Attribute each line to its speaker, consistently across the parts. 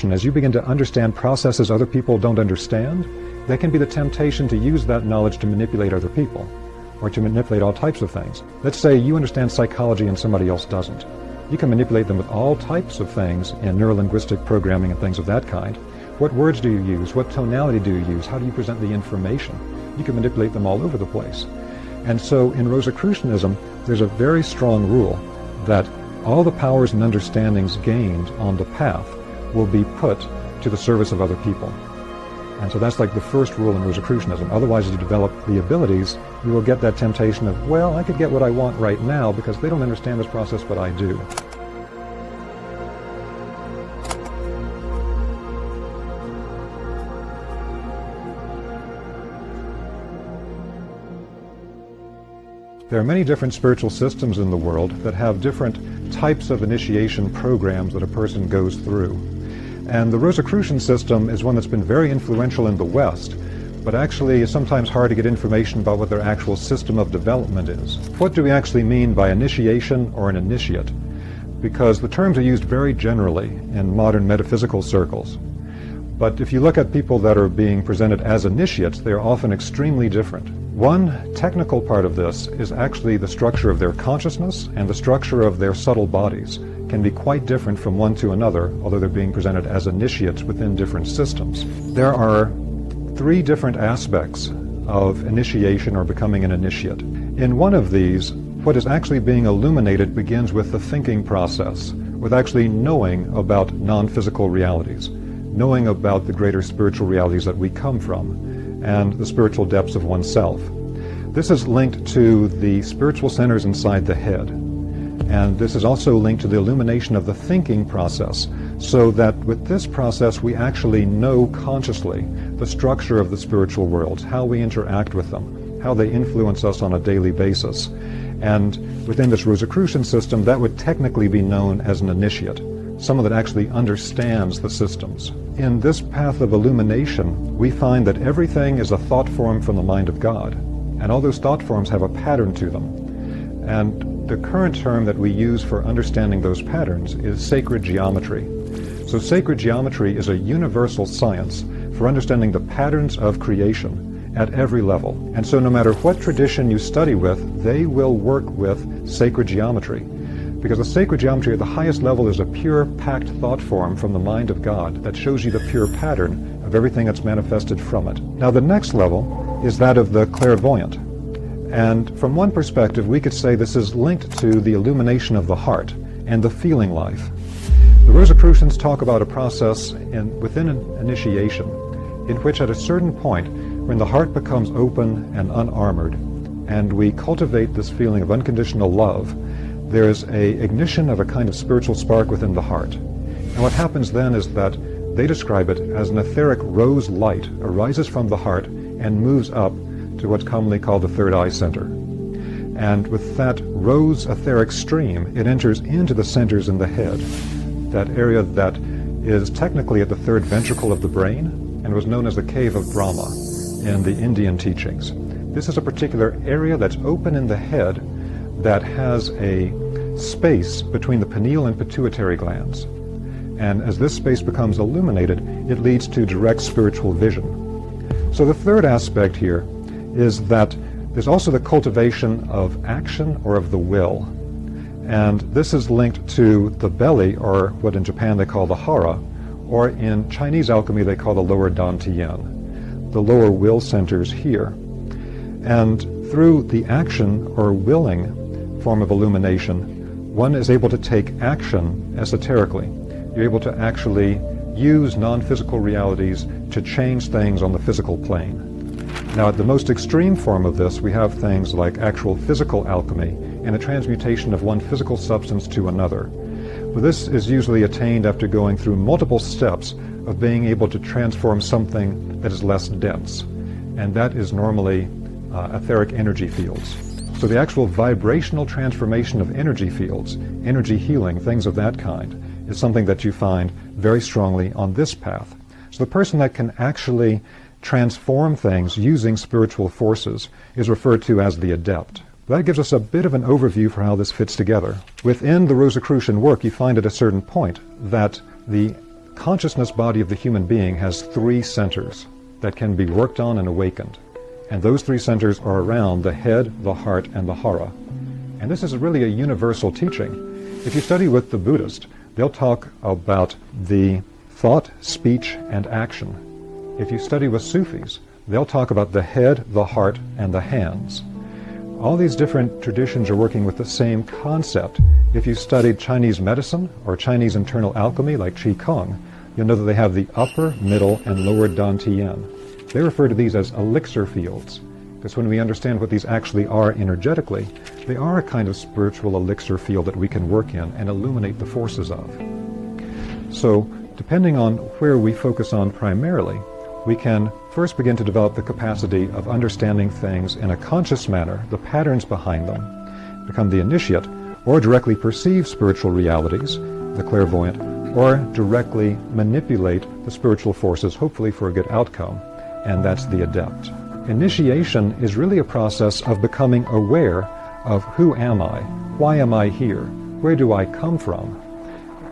Speaker 1: Rosicrucian, as you begin to understand processes other people don't understand, there can be the temptation to use that knowledge to manipulate other people, or to manipulate all types of things. Let's say you understand psychology and somebody else doesn't. You can manipulate them with all types of things in neurolinguistic programming and things of that kind. What words do you use? What tonality do you use? How do you present the information? You can manipulate them all over the place. And so in Rosicrucianism, there's a very strong rule that all the powers and understandings gained on the path will be put to the service of other people. And so that's like the first rule in Rosicrucianism. Otherwise, as you develop the abilities, you will get that temptation of, well, I could get what I want right now because they don't understand this process, but I do. There are many different spiritual systems in the world that have different types of initiation programs that a person goes through. And the Rosicrucian system is one that's been very influential in the West, but actually is sometimes hard to get information about what their actual system of development is. What do we actually mean by initiation or an initiate? Because the terms are used very generally in modern metaphysical circles. But if you look at people that are being presented as initiates, they are often extremely different. One technical part of this is actually the structure of their consciousness, and the structure of their subtle bodies can be quite different from one to another, although they're being presented as initiates within different systems. There are three different aspects of initiation or becoming an initiate. In one of these, what is actually being illuminated begins with the thinking process, with actually knowing about non-physical realities, knowing about the greater spiritual realities that we come from, and the spiritual depths of oneself. This is linked to the spiritual centers inside the head. And this is also linked to the illumination of the thinking process, so that with this process we actually know consciously the structure of the spiritual worlds, how we interact with them, how they influence us on a daily basis. And within this Rosicrucian system, that would technically be known as an initiate, someone that actually understands the systems. In this path of illumination, we find that everything is a thought form from the mind of God, and all those thought forms have a pattern to them. And the current term that we use for understanding those patterns is sacred geometry. So sacred geometry is a universal science for understanding the patterns of creation at every level. And so no matter what tradition you study with, they will work with sacred geometry. Because the sacred geometry at the highest level is a pure, packed thought form from the mind of God that shows you the pure pattern of everything that's manifested from it. Now the next level is that of the clairvoyant. And from one perspective, we could say this is linked to the illumination of the heart and the feeling life. The Rosicrucians talk about a process within an initiation in which at a certain point, when the heart becomes open and unarmored, and we cultivate this feeling of unconditional love, there's an ignition of a kind of spiritual spark within the heart. And what happens then is that they describe it as an etheric rose light arises from the heart and moves up to what's commonly called the third eye center. And with that rose etheric stream, it enters into the centers in the head, that area that is technically at the third ventricle of the brain and was known as the cave of Brahma in the Indian teachings. This is a particular area that's open in the head that has a space between the pineal and pituitary glands. And as this space becomes illuminated, it leads to direct spiritual vision. So the third aspect here is that there's also the cultivation of action or of the will. And this is linked to the belly, or what in Japan they call the hara, or in Chinese alchemy they call the lower dantian, the lower will centers here. And through the action or willing form of illumination, one is able to take action esoterically. You're able to actually use non-physical realities to change things on the physical plane. Now, at the most extreme form of this, we have things like actual physical alchemy and the transmutation of one physical substance to another. But this is usually attained after going through multiple steps of being able to transform something that is less dense, and that is normally etheric energy fields. So the actual vibrational transformation of energy fields, energy healing, things of that kind, is something that you find very strongly on this path. So the person that can actually transform things using spiritual forces is referred to as the adept. That gives us a bit of an overview for how this fits together. Within the Rosicrucian work, you find at a certain point that the consciousness body of the human being has three centers that can be worked on and awakened. And those three centers are around the head, the heart, and the hara. And this is really a universal teaching. If you study with the Buddhist, they'll talk about the thought, speech, and action. If you study with Sufis, they'll talk about the head, the heart, and the hands. All these different traditions are working with the same concept. If you studied Chinese medicine or Chinese internal alchemy like Qi Kong, you'll know that they have the upper, middle, and lower dantian. They refer to these as elixir fields, because when we understand what these actually are energetically, they are a kind of spiritual elixir field that we can work in and illuminate the forces of. So, depending on where we focus on primarily, we can first begin to develop the capacity of understanding things in a conscious manner, the patterns behind them, become the initiate, or directly perceive spiritual realities, the clairvoyant, or directly manipulate the spiritual forces, hopefully for a good outcome, and that's the adept. Initiation is really a process of becoming aware of who am I, why am I here, where do I come from,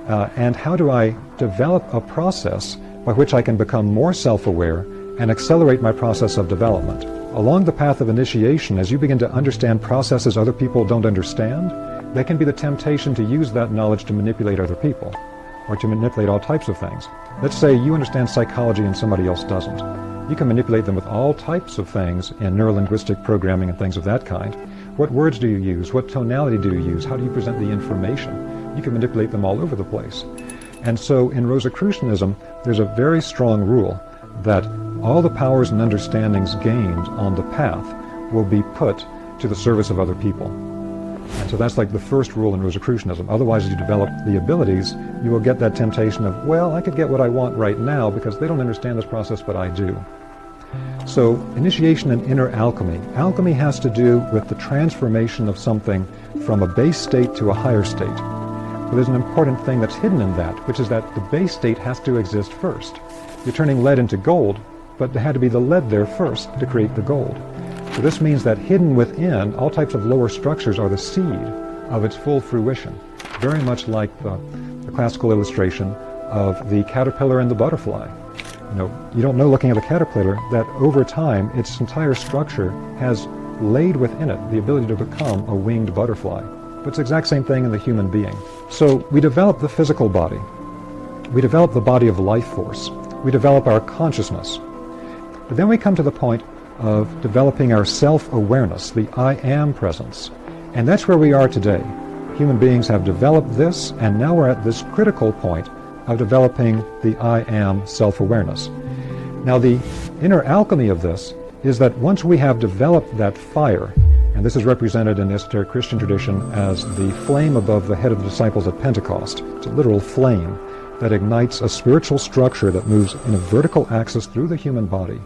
Speaker 1: and how do I develop a process by which I can become more self-aware and accelerate my process of development. Along the path of initiation, as you begin to understand processes other people don't understand, there can be the temptation to use that knowledge to manipulate other people, or to manipulate all types of things. Let's say you understand psychology and somebody else doesn't. You can manipulate them with all types of things in neurolinguistic programming and things of that kind. What words do you use? What tonality do you use? How do you present the information? You can manipulate them all over the place. And so in Rosicrucianism, there's a very strong rule that all the powers and understandings gained on the path will be put to the service of other people. And so that's like the first rule in Rosicrucianism. Otherwise, as you develop the abilities, you will get that temptation of, well, I could get what I want right now because they don't understand this process, but I do. So initiation and inner alchemy. Alchemy has to do with the transformation of something from a base state to a higher state. But there's an important thing that's hidden in that, which is that the base state has to exist first. You're turning lead into gold, but there had to be the lead there first to create the gold. So this means that hidden within, all types of lower structures are the seed of its full fruition. Very much like the classical illustration of the caterpillar and the butterfly. You don't know looking at a caterpillar that over time its entire structure has laid within it the ability to become a winged butterfly. But it's the exact same thing in the human being. So we develop the physical body. We develop the body of life force. We develop our consciousness. But then we come to the point of developing our self-awareness, the I am presence. And that's where we are today. Human beings have developed this, and now we're at this critical point of developing the I am self-awareness. Now the inner alchemy of this is that once we have developed that fire, and this is represented in the esoteric Christian tradition as the flame above the head of the disciples at Pentecost. It's a literal flame that ignites a spiritual structure that moves in a vertical axis through the human body.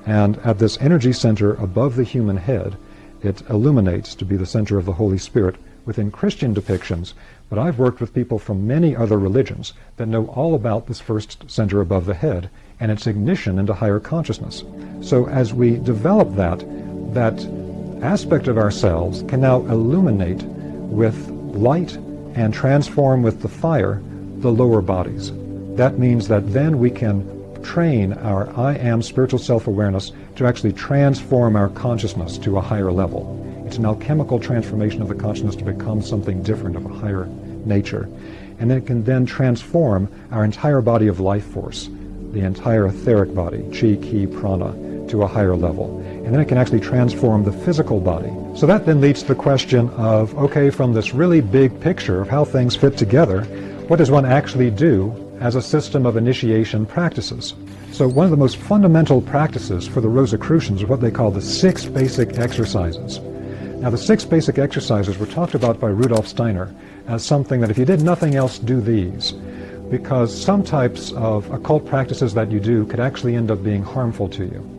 Speaker 1: And at this energy center above the human head, it illuminates to be the center of the Holy Spirit within Christian depictions. But I've worked with people from many other religions that know all about this first center above the head and its ignition into higher consciousness. So as we develop that aspect of ourselves can now illuminate with light and transform with the fire the lower bodies. That means that then we can train our I am spiritual self-awareness to actually transform our consciousness to a higher level. It's an alchemical transformation of the consciousness to become something different of a higher nature. And then it can then transform our entire body of life force, the entire etheric body, chi, ki, prana, to a higher level. And then it can actually transform the physical body. So that then leads to the question of, okay, from this really big picture of how things fit together, what does one actually do as a system of initiation practices? So one of the most fundamental practices for the Rosicrucians are what they call the 6 basic exercises. Now the 6 basic exercises were talked about by Rudolf Steiner as something that if you did nothing else, do these. Because some types of occult practices that you do could actually end up being harmful to you.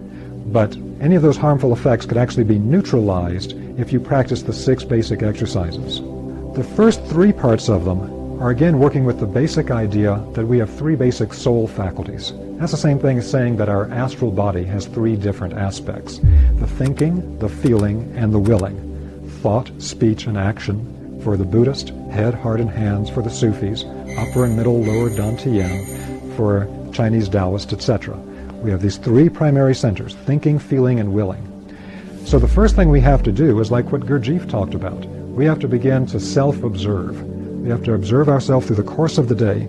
Speaker 1: But any of those harmful effects could actually be neutralized if you practice the 6 basic exercises. The first 3 parts of them are again working with the basic idea that we have 3 basic soul faculties. That's the same thing as saying that our astral body has 3 different aspects: the thinking, the feeling, and the willing. Thought, speech, and action for the Buddhist, head, heart, and hands for the Sufis, upper and middle, lower dantian, for Chinese Taoists, etc. We have these three primary centers: thinking, feeling, and willing. So the first thing we have to do is like what Gurdjieff talked about. We have to begin to self-observe. We have to observe ourselves through the course of the day.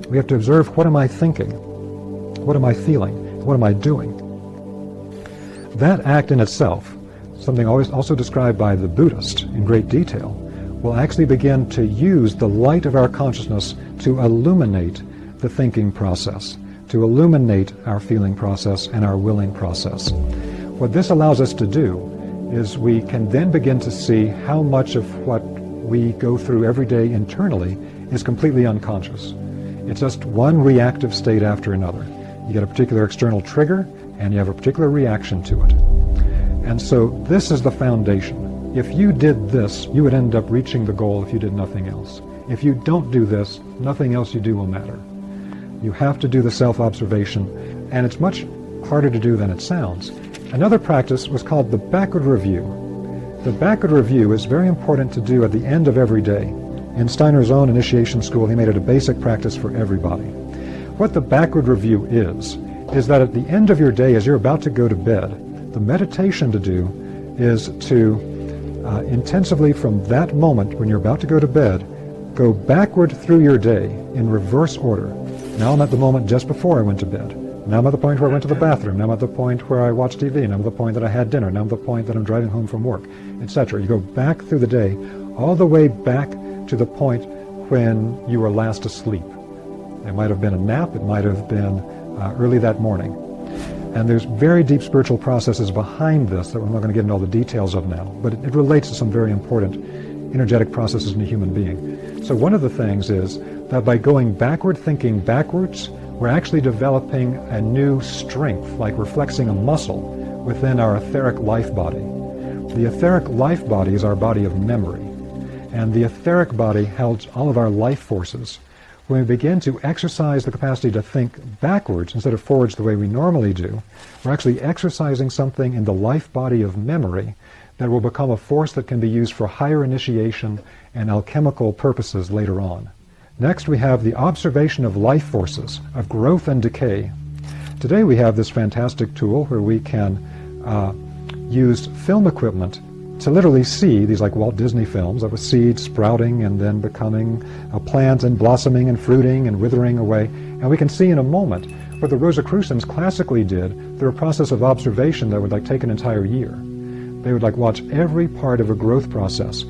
Speaker 1: We have to observe, what am I thinking? What am I feeling? What am I doing? That act in itself, something also described by the Buddhist in great detail, will actually begin to use the light of our consciousness to illuminate the thinking process, to illuminate our feeling process and our willing process. What this allows us to do is we can then begin to see how much of what we go through every day internally is completely unconscious. It's just one reactive state after another. You get a particular external trigger and you have a particular reaction to it. And so this is the foundation. If you did this, you would end up reaching the goal if you did nothing else. If you don't do this, nothing else you do will matter. You have to do the self-observation, and it's much harder to do than it sounds. Another practice was called the backward review. The backward review is very important to do at the end of every day. In Steiner's own initiation school, he made it a basic practice for everybody. What the backward review is that at the end of your day, as you're about to go to bed, the meditation to do is to intensively from that moment when you're about to go to bed, go backward through your day in reverse order. Now I'm at the moment just before I went to bed. Now I'm at the point where I went to the bathroom. Now I'm at the point where I watched TV. Now I'm at the point that I had dinner. Now I'm at the point that I'm driving home from work, etc. You go back through the day, all the way back to the point when you were last asleep. It might have been a nap. It might have been early that morning. And there's very deep spiritual processes behind this that we're not going to get into all the details of now, but it relates to some very important energetic processes in a human being. So one of the things is that by going backward, thinking backwards, we're actually developing a new strength, like we're flexing a muscle within our etheric life body. The etheric life body is our body of memory, and the etheric body holds all of our life forces. When we begin to exercise the capacity to think backwards instead of forwards the way we normally do, we're actually exercising something in the life body of memory that will become a force that can be used for higher initiation and alchemical purposes later on. Next, we have the observation of life forces, of growth and decay. Today we have this fantastic tool where we can use film equipment to literally see these, like Walt Disney films, of a seed sprouting and then becoming a plant and blossoming and fruiting and withering away. And we can see in a moment what the Rosicrucions classically did through a process of observation that would take an entire year. They would watch every part of a growth process.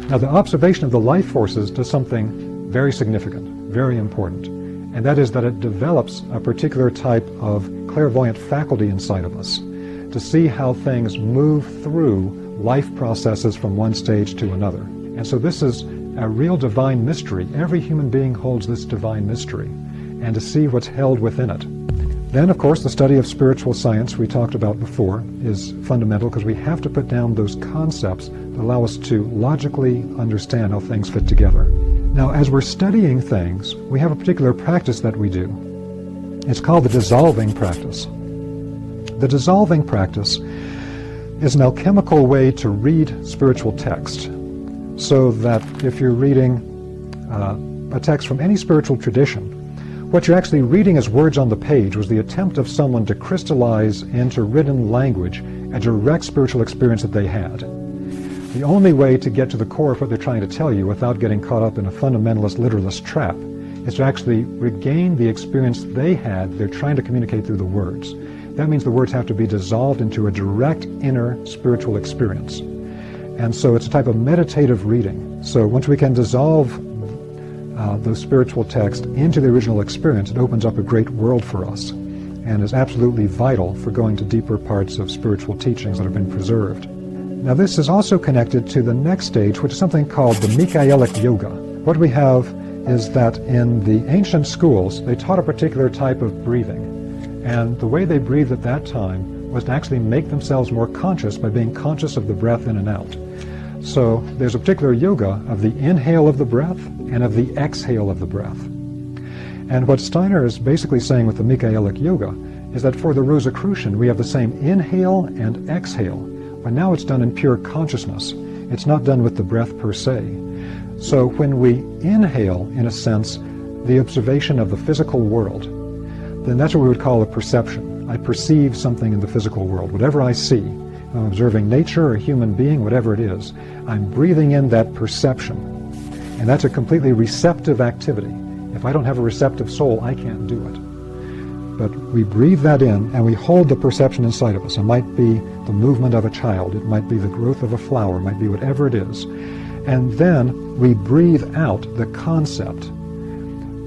Speaker 1: Now the observation of the life forces does something very significant, very important, and that is that it develops a particular type of clairvoyant faculty inside of us to see how things move through life processes from one stage to another. And so this is a real divine mystery. Every human being holds this divine mystery, and to see what's held within it. Then, of course, the study of spiritual science we talked about before is fundamental, because we have to put down those concepts that allow us to logically understand how things fit together. Now, as we're studying things, we have a particular practice that we do. It's called the dissolving practice. The dissolving practice is an alchemical way to read spiritual text, so that if you're reading a text from any spiritual tradition, what you're actually reading as words on the page was the attempt of someone to crystallize into written language a direct spiritual experience that they had. The only way to get to the core of what they're trying to tell you without getting caught up in a fundamentalist literalist trap is to actually regain the experience they had they're trying to communicate through the words. That means the words have to be dissolved into a direct inner spiritual experience. And so it's a type of meditative reading. So once we can dissolve those spiritual texts into the original experience, it opens up a great world for us and is absolutely vital for going to deeper parts of spiritual teachings that have been preserved. Now this is also connected to the next stage, which is something called the Michaelic Yoga. What we have is that in the ancient schools, they taught a particular type of breathing. And the way they breathed at that time was to actually make themselves more conscious by being conscious of the breath in and out. So there's a particular yoga of the inhale of the breath and of the exhale of the breath. And what Steiner is basically saying with the Michaelic Yoga is that for the Rosicrucian, we have the same inhale and exhale, but now it's done in pure consciousness. It's not done with the breath per se. So when we inhale, in a sense, the observation of the physical world, then that's what we would call a perception. I perceive something in the physical world. Whatever I see, I'm observing nature or a human being, whatever it is, I'm breathing in that perception. And that's a completely receptive activity. If I don't have a receptive soul, I can't do it. But we breathe that in, and we hold the perception inside of us. It might be the movement of a child. It might be the growth of a flower. It might be whatever it is. And then we breathe out the concept.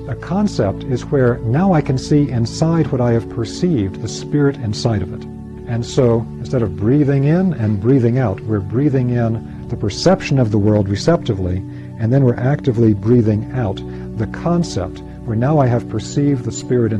Speaker 1: A concept is where now I can see inside what I have perceived, the spirit inside of it. And so instead of breathing in and breathing out, we're breathing in the perception of the world receptively, and then we're actively breathing out the concept, where now I have perceived the spirit in